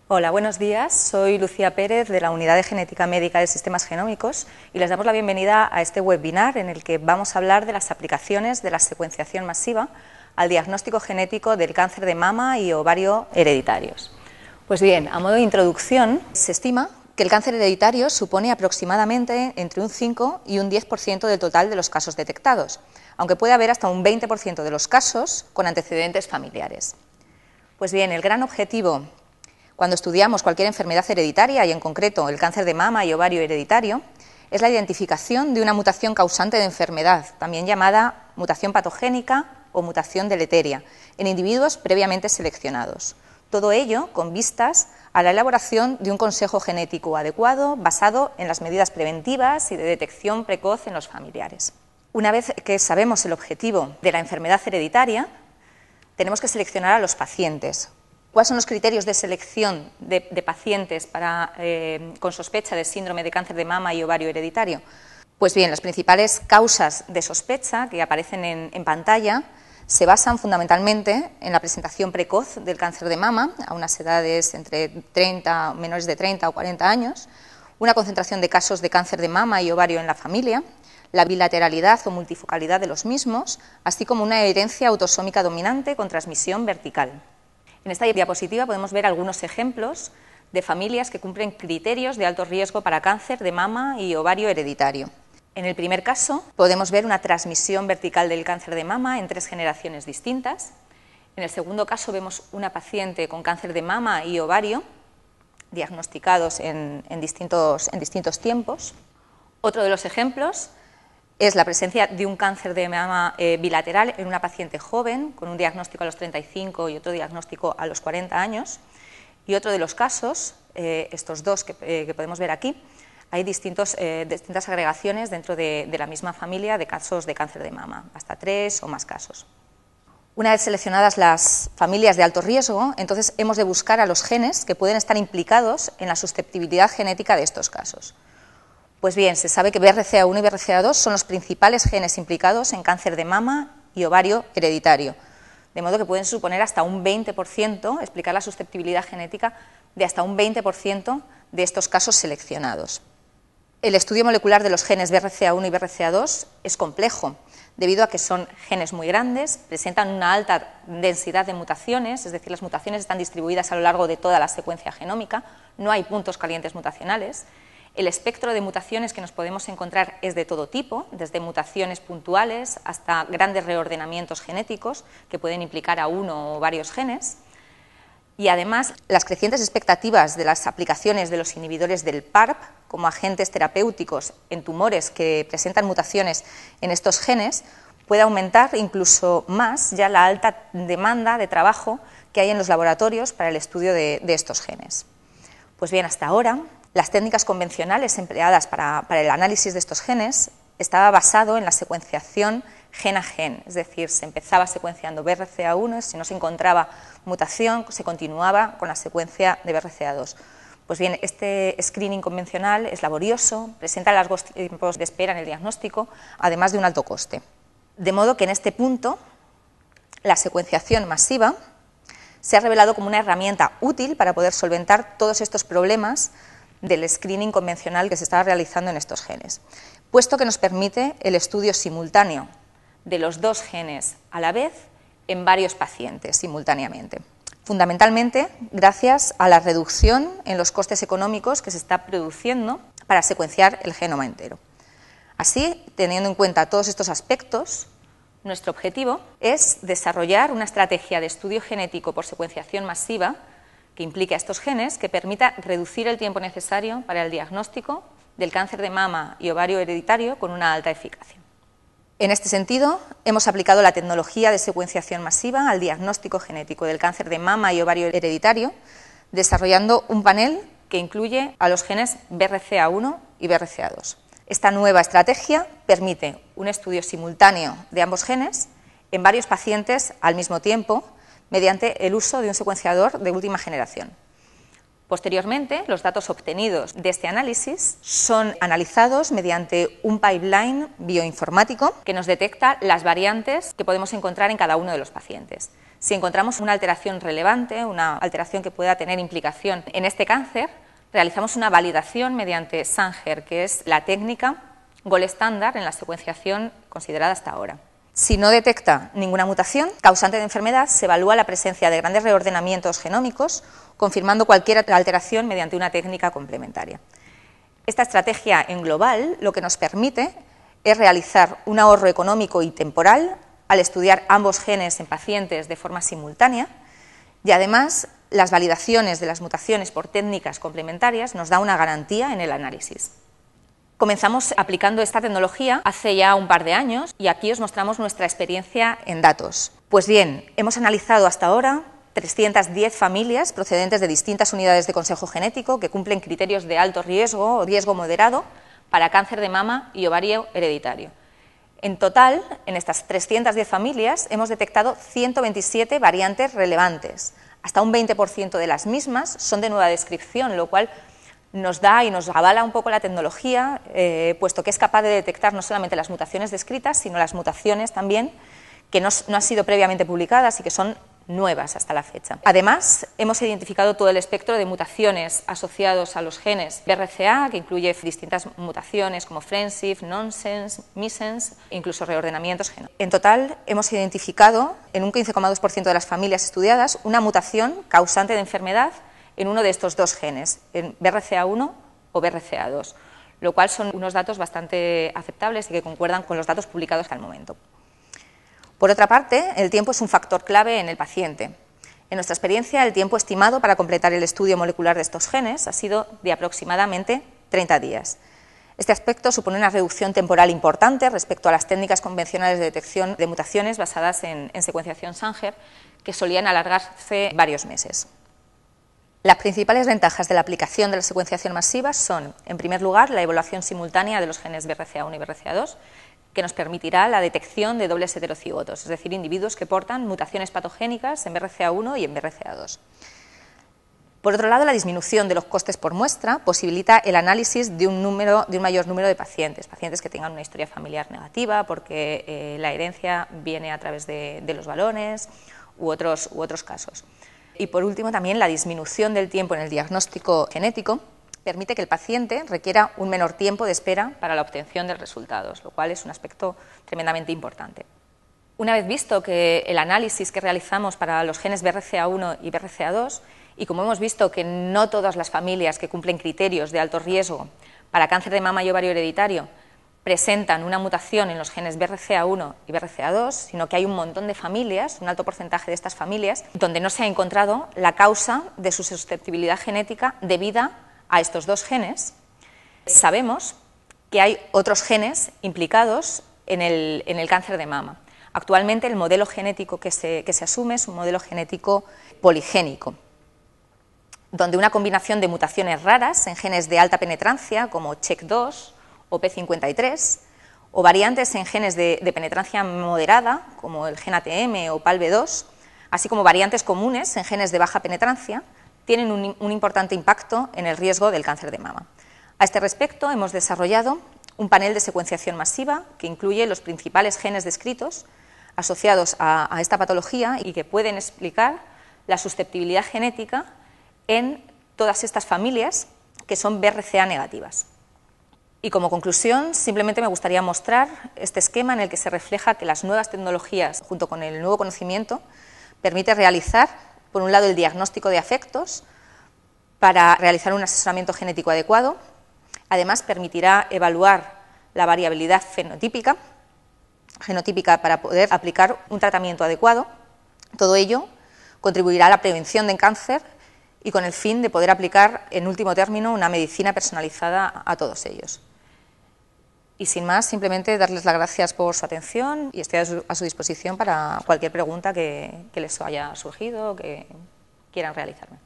Hola, buenos días. Soy Lucía Pérez de la Unidad de Genética Médica de Sistemas Genómicos y les damos la bienvenida a este webinar en el que vamos a hablar de las aplicaciones de la secuenciación masiva al diagnóstico genético del cáncer de mama y ovario hereditarios. Pues bien, a modo de introducción, se estima que el cáncer hereditario supone aproximadamente entre un 5 y un 10% del total de los casos detectados, aunque puede haber hasta un 20% de los casos con antecedentes familiares. Pues bien, el gran objetivo cuando estudiamos cualquier enfermedad hereditaria, y en concreto el cáncer de mama y ovario hereditario, es la identificación de una mutación causante de enfermedad, también llamada mutación patogénica o mutación deleteria, en individuos previamente seleccionados. Todo ello con vistas a la elaboración de un consejo genético adecuado basado en las medidas preventivas y de detección precoz en los familiares. Una vez que sabemos el objetivo de la enfermedad hereditaria, tenemos que seleccionar a los pacientes. ¿Cuáles son los criterios de selección de pacientes con sospecha de síndrome de cáncer de mama y ovario hereditario? Pues bien, las principales causas de sospecha que aparecen en pantalla se basan fundamentalmente en la presentación precoz del cáncer de mama a unas edades menores de 30 o 40 años, una concentración de casos de cáncer de mama y ovario en la familia, la bilateralidad o multifocalidad de los mismos, así como una herencia autosómica dominante con transmisión vertical. En esta diapositiva podemos ver algunos ejemplos de familias que cumplen criterios de alto riesgo para cáncer de mama y ovario hereditario. En el primer caso podemos ver una transmisión vertical del cáncer de mama en 3 generaciones distintas. En el segundo caso vemos una paciente con cáncer de mama y ovario diagnosticados en distintos tiempos. Otro de los ejemplos es la presencia de un cáncer de mama bilateral en una paciente joven, con un diagnóstico a los 35 y otro diagnóstico a los 40 años. Y otro de los casos, estos dos que podemos ver aquí, hay distintas agregaciones dentro de la misma familia de casos de cáncer de mama, hasta 3 o más casos. Una vez seleccionadas las familias de alto riesgo, entonces hemos de buscar a los genes que pueden estar implicados en la susceptibilidad genética de estos casos. Pues bien, se sabe que BRCA1 y BRCA2 son los principales genes implicados en cáncer de mama y ovario hereditario, de modo que pueden suponer hasta un 20%, explicar la susceptibilidad genética de hasta un 20% de estos casos seleccionados. El estudio molecular de los genes BRCA1 y BRCA2 es complejo, debido a que son genes muy grandes, presentan una alta densidad de mutaciones, es decir, las mutaciones están distribuidas a lo largo de toda la secuencia genómica, no hay puntos calientes mutacionales. El espectro de mutaciones que nos podemos encontrar es de todo tipo, desde mutaciones puntuales hasta grandes reordenamientos genéticos que pueden implicar a uno o varios genes. Y además, las crecientes expectativas de las aplicaciones de los inhibidores del PARP como agentes terapéuticos en tumores que presentan mutaciones en estos genes puede aumentar incluso más ya la alta demanda de trabajo que hay en los laboratorios para el estudio de estos genes. Pues bien, hasta ahora, las técnicas convencionales empleadas para el análisis de estos genes estaba basado en la secuenciación gen a gen, es decir, se empezaba secuenciando BRCA1, si no se encontraba mutación, se continuaba con la secuencia de BRCA2. Pues bien, este screening convencional es laborioso, presenta largos tiempos de espera en el diagnóstico, además de un alto coste. De modo que en este punto, la secuenciación masiva se ha revelado como una herramienta útil para poder solventar todos estos problemas del screening convencional que se estaba realizando en estos genes, puesto que nos permite el estudio simultáneo de los 2 genes a la vez en varios pacientes simultáneamente, fundamentalmente gracias a la reducción en los costes económicos que se está produciendo para secuenciar el genoma entero. Así, teniendo en cuenta todos estos aspectos, nuestro objetivo es desarrollar una estrategia de estudio genético por secuenciación masiva que implique a estos genes, que permita reducir el tiempo necesario para el diagnóstico del cáncer de mama y ovario hereditario con una alta eficacia. En este sentido, hemos aplicado la tecnología de secuenciación masiva al diagnóstico genético del cáncer de mama y ovario hereditario, desarrollando un panel que incluye a los genes BRCA1 y BRCA2. Esta nueva estrategia permite un estudio simultáneo de ambos genes en varios pacientes al mismo tiempo, mediante el uso de un secuenciador de última generación. Posteriormente, los datos obtenidos de este análisis son analizados mediante un pipeline bioinformático que nos detecta las variantes que podemos encontrar en cada uno de los pacientes. Si encontramos una alteración relevante, una alteración que pueda tener implicación en este cáncer, realizamos una validación mediante Sanger, que es la técnica gold estándar en la secuenciación considerada hasta ahora. Si no detecta ninguna mutación causante de enfermedad, se evalúa la presencia de grandes reordenamientos genómicos, confirmando cualquier alteración mediante una técnica complementaria. Esta estrategia en global lo que nos permite es realizar un ahorro económico y temporal al estudiar ambos genes en pacientes de forma simultánea y además las validaciones de las mutaciones por técnicas complementarias nos da una garantía en el análisis. Comenzamos aplicando esta tecnología hace ya un par de años y aquí os mostramos nuestra experiencia en datos. Pues bien, hemos analizado hasta ahora 310 familias procedentes de distintas unidades de consejo genético que cumplen criterios de alto riesgo o riesgo moderado para cáncer de mama y ovario hereditario. En total, en estas 310 familias hemos detectado 127 variantes relevantes. Hasta un 20% de las mismas son de nueva descripción, lo cual nos da y nos avala un poco la tecnología, puesto que es capaz de detectar no solamente las mutaciones descritas, sino las mutaciones también que no han sido previamente publicadas y que son nuevas hasta la fecha. Además, hemos identificado todo el espectro de mutaciones asociados a los genes BRCA, que incluye distintas mutaciones como friendship, nonsense, missense, incluso reordenamientos genómicos. En total, hemos identificado en un 15,2% de las familias estudiadas una mutación causante de enfermedad en uno de estos dos genes, en BRCA1 o BRCA2, lo cual son unos datos bastante aceptables y que concuerdan con los datos publicados hasta el momento. Por otra parte, el tiempo es un factor clave en el paciente. En nuestra experiencia, el tiempo estimado para completar el estudio molecular de estos genes ha sido de aproximadamente 30 días. Este aspecto supone una reducción temporal importante respecto a las técnicas convencionales de detección de mutaciones basadas en secuenciación Sanger, que solían alargarse varios meses. Las principales ventajas de la aplicación de la secuenciación masiva son, en primer lugar, la evaluación simultánea de los genes BRCA1 y BRCA2, que nos permitirá la detección de dobles heterocigotos, es decir, individuos que portan mutaciones patogénicas en BRCA1 y en BRCA2. Por otro lado, la disminución de los costes por muestra posibilita el análisis de un mayor número de pacientes que tengan una historia familiar negativa, porque la herencia viene a través de los balones u otros casos. Y por último, también la disminución del tiempo en el diagnóstico genético permite que el paciente requiera un menor tiempo de espera para la obtención de resultados, lo cual es un aspecto tremendamente importante. Una vez visto que el análisis que realizamos para los genes BRCA1 y BRCA2, y como hemos visto que no todas las familias que cumplen criterios de alto riesgo para cáncer de mama y ovario hereditario presentan una mutación en los genes BRCA1 y BRCA2, sino que hay un montón de familias, un alto porcentaje de estas familias, donde no se ha encontrado la causa de su susceptibilidad genética debida a estos dos genes. Sabemos que hay otros genes implicados en el cáncer de mama. Actualmente el modelo genético que se asume es un modelo genético poligénico, donde una combinación de mutaciones raras en genes de alta penetrancia como CHEK2 o P53, o variantes en genes de penetrancia moderada como el gen ATM o PALB2, así como variantes comunes en genes de baja penetrancia, tienen un importante impacto en el riesgo del cáncer de mama. A este respecto, hemos desarrollado un panel de secuenciación masiva que incluye los principales genes descritos asociados a esta patología y que pueden explicar la susceptibilidad genética en todas estas familias que son BRCA negativas. Y como conclusión, simplemente me gustaría mostrar este esquema en el que se refleja que las nuevas tecnologías, junto con el nuevo conocimiento, permiten realizar, por un lado, el diagnóstico de afectos para realizar un asesoramiento genético adecuado. Además, permitirá evaluar la variabilidad genotípica para poder aplicar un tratamiento adecuado. Todo ello contribuirá a la prevención del cáncer y con el fin de poder aplicar, en último término, una medicina personalizada a todos ellos. Y sin más, simplemente darles las gracias por su atención y estoy a su disposición para cualquier pregunta que les haya surgido o que quieran realizarme.